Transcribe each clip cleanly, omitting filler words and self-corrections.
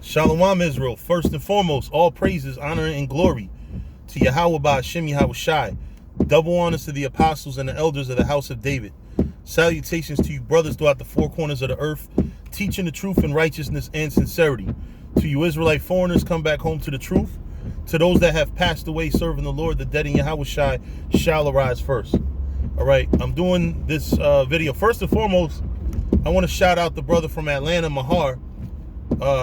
Shalom Israel, first and foremost, all praises, honor, and glory to Yahweh Ba'Hashem Yahweh Shai. Double honors to the apostles and the elders of the house of David. Salutations to you brothers throughout the four corners of the earth, teaching the truth in righteousness and sincerity. To you Israelite foreigners, come back home to the truth. To those that have passed away serving the Lord, the dead in Yahweh Shai shall arise first. All right, I'm doing this video. First and foremost, I want to shout out the brother from Atlanta, Mahar.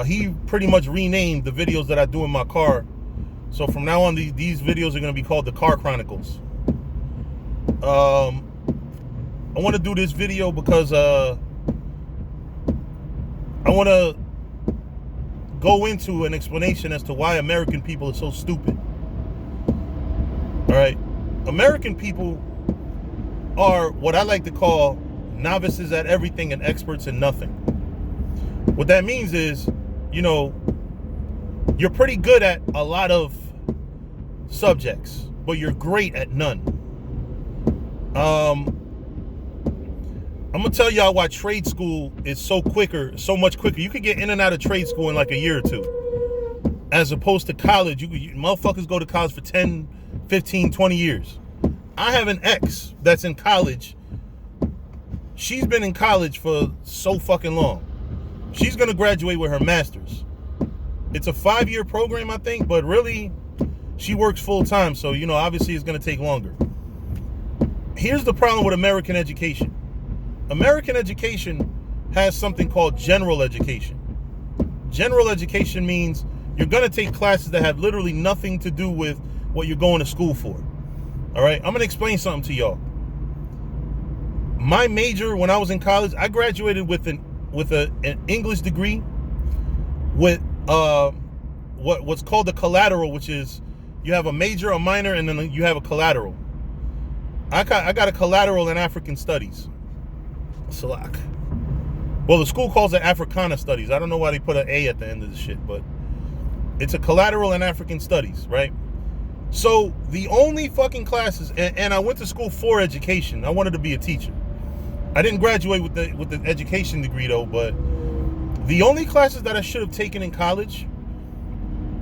He pretty much renamed the videos that I do in my car. So from now on, these videos are going to be called the Car Chronicles. I want to do this video because I want to go into an explanation as to why American people are so stupid. All right. American people are what I like to call novices at everything and experts in nothing. What that means is, you know, you're pretty good at a lot of subjects, but you're great at none. I'm gonna tell y'all why trade school is so much quicker. You could get in and out of trade school in like a year or two, as opposed to college. You motherfuckers go to college for 10, 15, 20 years. I have an ex that's in college. She's been in college for so fucking long. She's gonna graduate with her master's. It's a 5-year program, I think, but really, she works full time, so you know, obviously, it's gonna take longer. Here's the problem with American education. American education has something called general education. General education means you're gonna take classes that have literally nothing to do with what you're going to school for. All right, I'm gonna explain something to y'all. My major when I was in college, I graduated with an English degree with what's called a collateral, which is you have a major, a minor, and then you have a collateral. I got a collateral in African studies. Salak. Well, the school calls it Africana studies. I don't know why they put an A at the end of the shit, but it's a collateral in African studies, right? So the only fucking classes, and I went to school for education. I wanted to be a teacher. I didn't graduate with the education degree though, but the only classes that I should have taken in college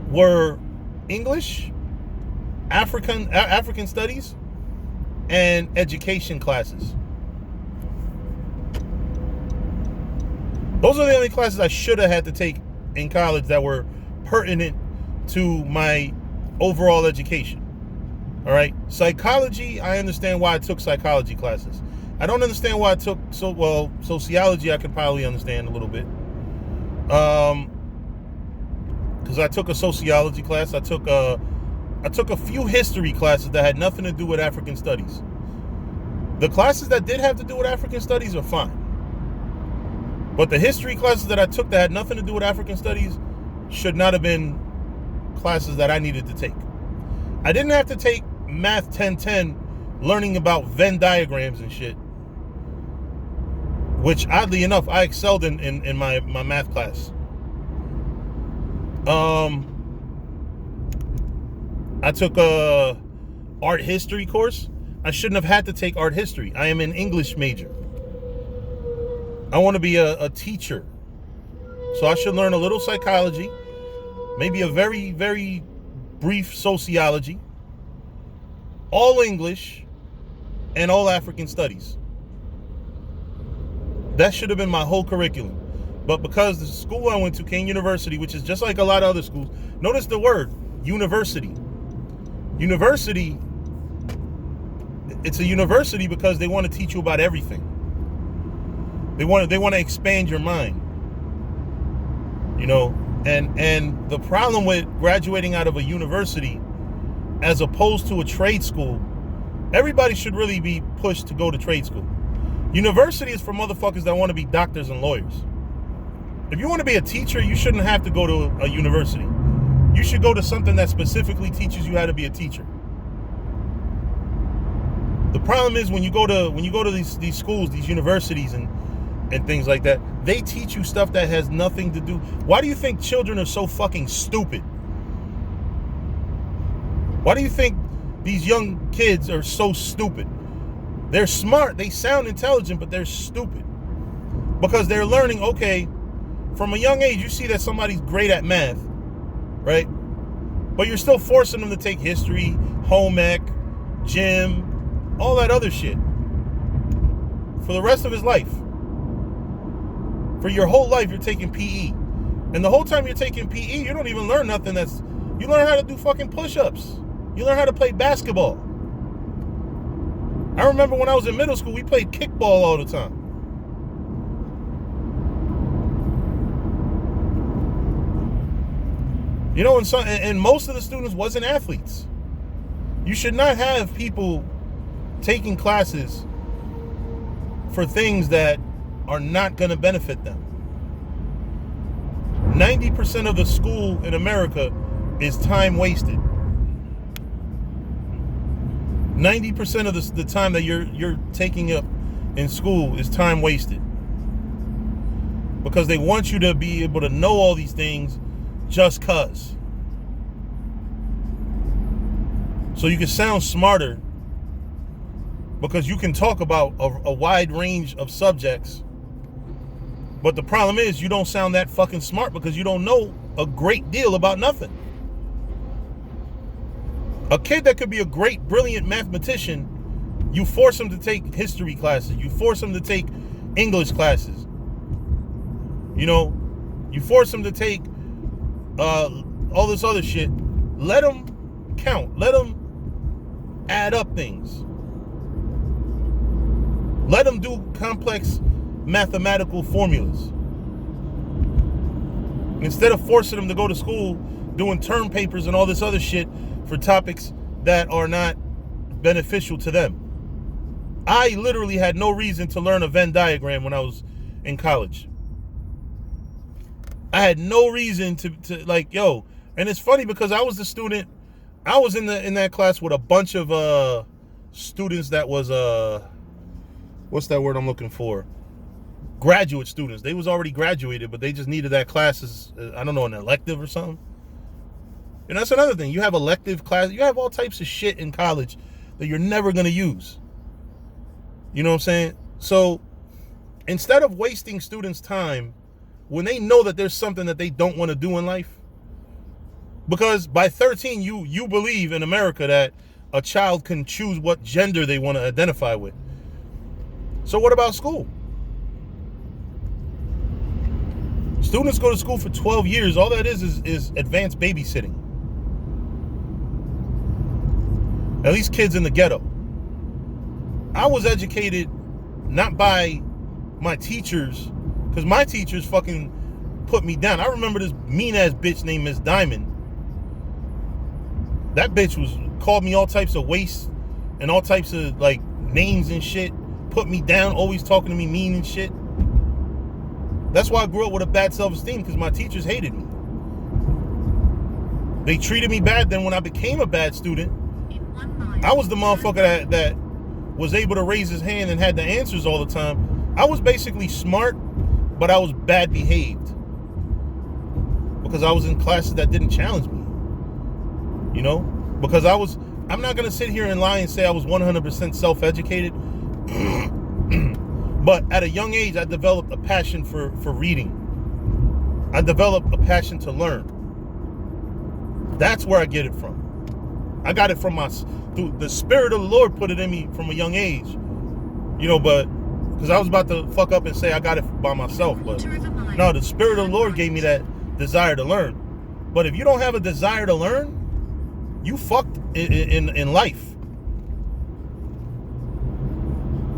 were English, African studies, and education classes. Those are the only classes I should have had to take in college that were pertinent to my overall education. All right, psychology, I understand why I took psychology classes. I don't understand why I took sociology. I could probably understand a little bit, because I took a sociology class. I took a few history classes that had nothing to do with African studies. The classes that did have to do with African studies are fine, but the history classes that I took that had nothing to do with African studies should not have been classes that I needed to take. I didn't have to take Math 1010 learning about Venn diagrams and shit, which oddly enough I excelled in my math class. I took a art history course. I shouldn't have had to take art history. I am an English major. I want to be a teacher, so I should learn a little psychology, maybe a very, very brief sociology, all English, and all African studies. That should have been my whole curriculum. But because the school I went to, King University, which is just like a lot of other schools, notice the word, university. University, it's a university because they want to teach you about everything. They want to expand your mind. You know, and the problem with graduating out of a university as opposed to a trade school, everybody should really be pushed to go to trade school. University is for motherfuckers that want to be doctors and lawyers. If you want to be a teacher, you shouldn't have to go to a university. You should go to something that specifically teaches you how to be a teacher. The problem is when you go to these schools, these universities and things like that, they teach you stuff that has nothing to do. Why do you think children are so fucking stupid? Why do you think these young kids are so stupid? They're smart, they sound intelligent, but they're stupid. Because they're learning, okay, from a young age, you see that somebody's great at math, right? But you're still forcing them to take history, home ec, gym, all that other shit for the rest of his life. For your whole life, you're taking PE. And the whole time you're taking PE, you don't even learn nothing you learn how to do fucking push-ups. You learn how to play basketball. I remember when I was in middle school, we played kickball all the time. You know, and most of the students wasn't athletes. You should not have people taking classes for things that are not going to benefit them. 90% of the school in America is time wasted. 90% of the time that you're taking up in school is time wasted. Because they want you to be able to know all these things just cause. So you can sound smarter because you can talk about a wide range of subjects. But the problem is you don't sound that fucking smart because you don't know a great deal about nothing. A kid that could be a great, brilliant mathematician, you force him to take history classes. You force him to take English classes. You know, you force him to take all this other shit. Let him count. Let him add up things. Let him do complex mathematical formulas. Instead of forcing them to go to school doing term papers and all this other shit for topics that are not beneficial to them. I literally had no reason to learn a Venn diagram when I was in college. I had no reason to like, yo, and it's funny because I was the student, I was in that class with a bunch of students that was what's that word I'm looking for? Graduate students. They was already graduated, but they just needed that class as, I don't know, an elective or something. And that's another thing. You have elective class. You have all types of shit in college that you're never going to use. You know what I'm saying? So instead of wasting students' time when they know that there's something that they don't want to do in life, because by 13, you believe in America that a child can choose what gender they want to identify with. So what about school? Students go to school for 12 years. All that is advanced babysitting. At least kids in the ghetto. I was educated not by my teachers, because my teachers fucking put me down. I remember this mean-ass bitch named Miss Diamond. That bitch called me all types of waste and all types of like names and shit. Put me down, always talking to me mean and shit. That's why I grew up with a bad self-esteem, because my teachers hated me. They treated me bad. Then when I became a bad student, I was the motherfucker that was able to raise his hand and had the answers all the time. I was basically smart, but I was bad behaved. Because I was in classes that didn't challenge me. You know? Because I'm not going to sit here and lie and say I was 100% self-educated. But at a young age, I developed a passion for reading. I developed a passion to learn. That's where I get it from. I got it from the Spirit of the Lord put it in me from a young age. You know, but because I was about to fuck up and say I got it by myself. But no, the Spirit of the Lord gave me that desire to learn. But if you don't have a desire to learn, you fucked in life.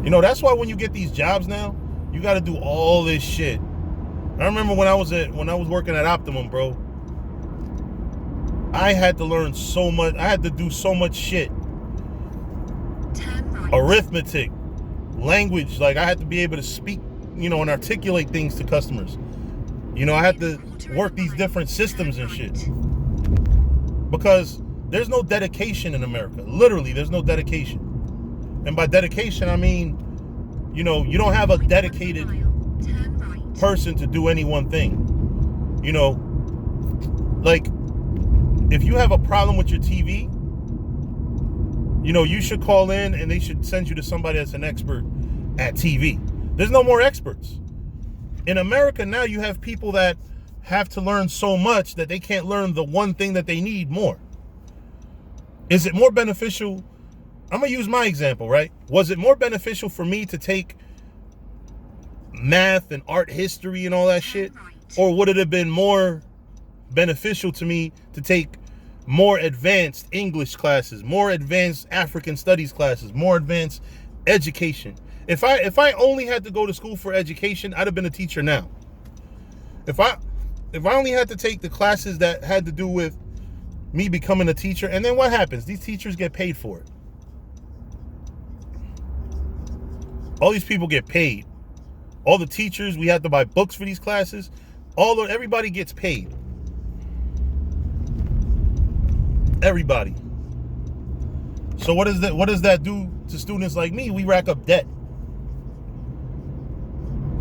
You know, that's why when you get these jobs now, you got to do all this shit. I remember when I was working at Optimum, bro. I had to learn so much. I had to do so much shit. Arithmetic, language. Like, I had to be able to speak, you know, and articulate things to customers. You know, I had to work these different systems and shit. Because there's no dedication in America. Literally, there's no dedication. And by dedication, I mean, you know, you don't have a dedicated person to do any one thing. You know, like, if you have a problem with your TV, you know, you should call in and they should send you to somebody that's an expert at TV. There's no more experts. In America now, you have people that have to learn so much that they can't learn the one thing that they need more. Is it more beneficial? I'm going to use my example, right? Was it more beneficial for me to take math and art history and all that shit? Or would it have been more beneficial to me to take more advanced English classes, more advanced African studies classes, more advanced education? If I only had to go to school for education, I'd have been a teacher now. If I only had to take the classes that had to do with me becoming a teacher, and then what happens? These teachers get paid for it. All these people get paid. All the teachers, we have to buy books for these classes. Everybody gets paid. Everybody. So what does that do to students like me? We rack up debt.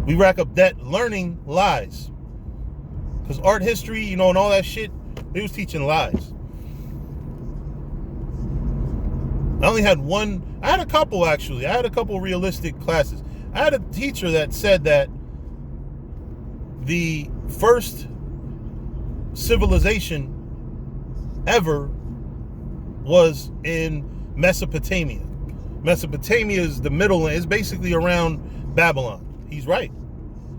We rack up debt learning lies. Because art history, and all that shit, they was teaching lies. I had a couple actually. I had a couple realistic classes. I had a teacher that said that the first civilization ever was in Mesopotamia. Mesopotamia is the middle land. It's basically around Babylon. He's right.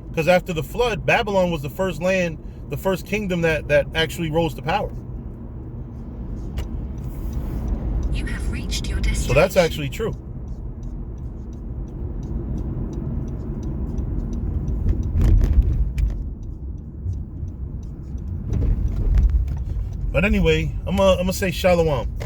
Because after the flood, Babylon was the first land, the first kingdom that actually rose to power. You have reached your destination. So that's actually true. But anyway, I'm gonna say shalom.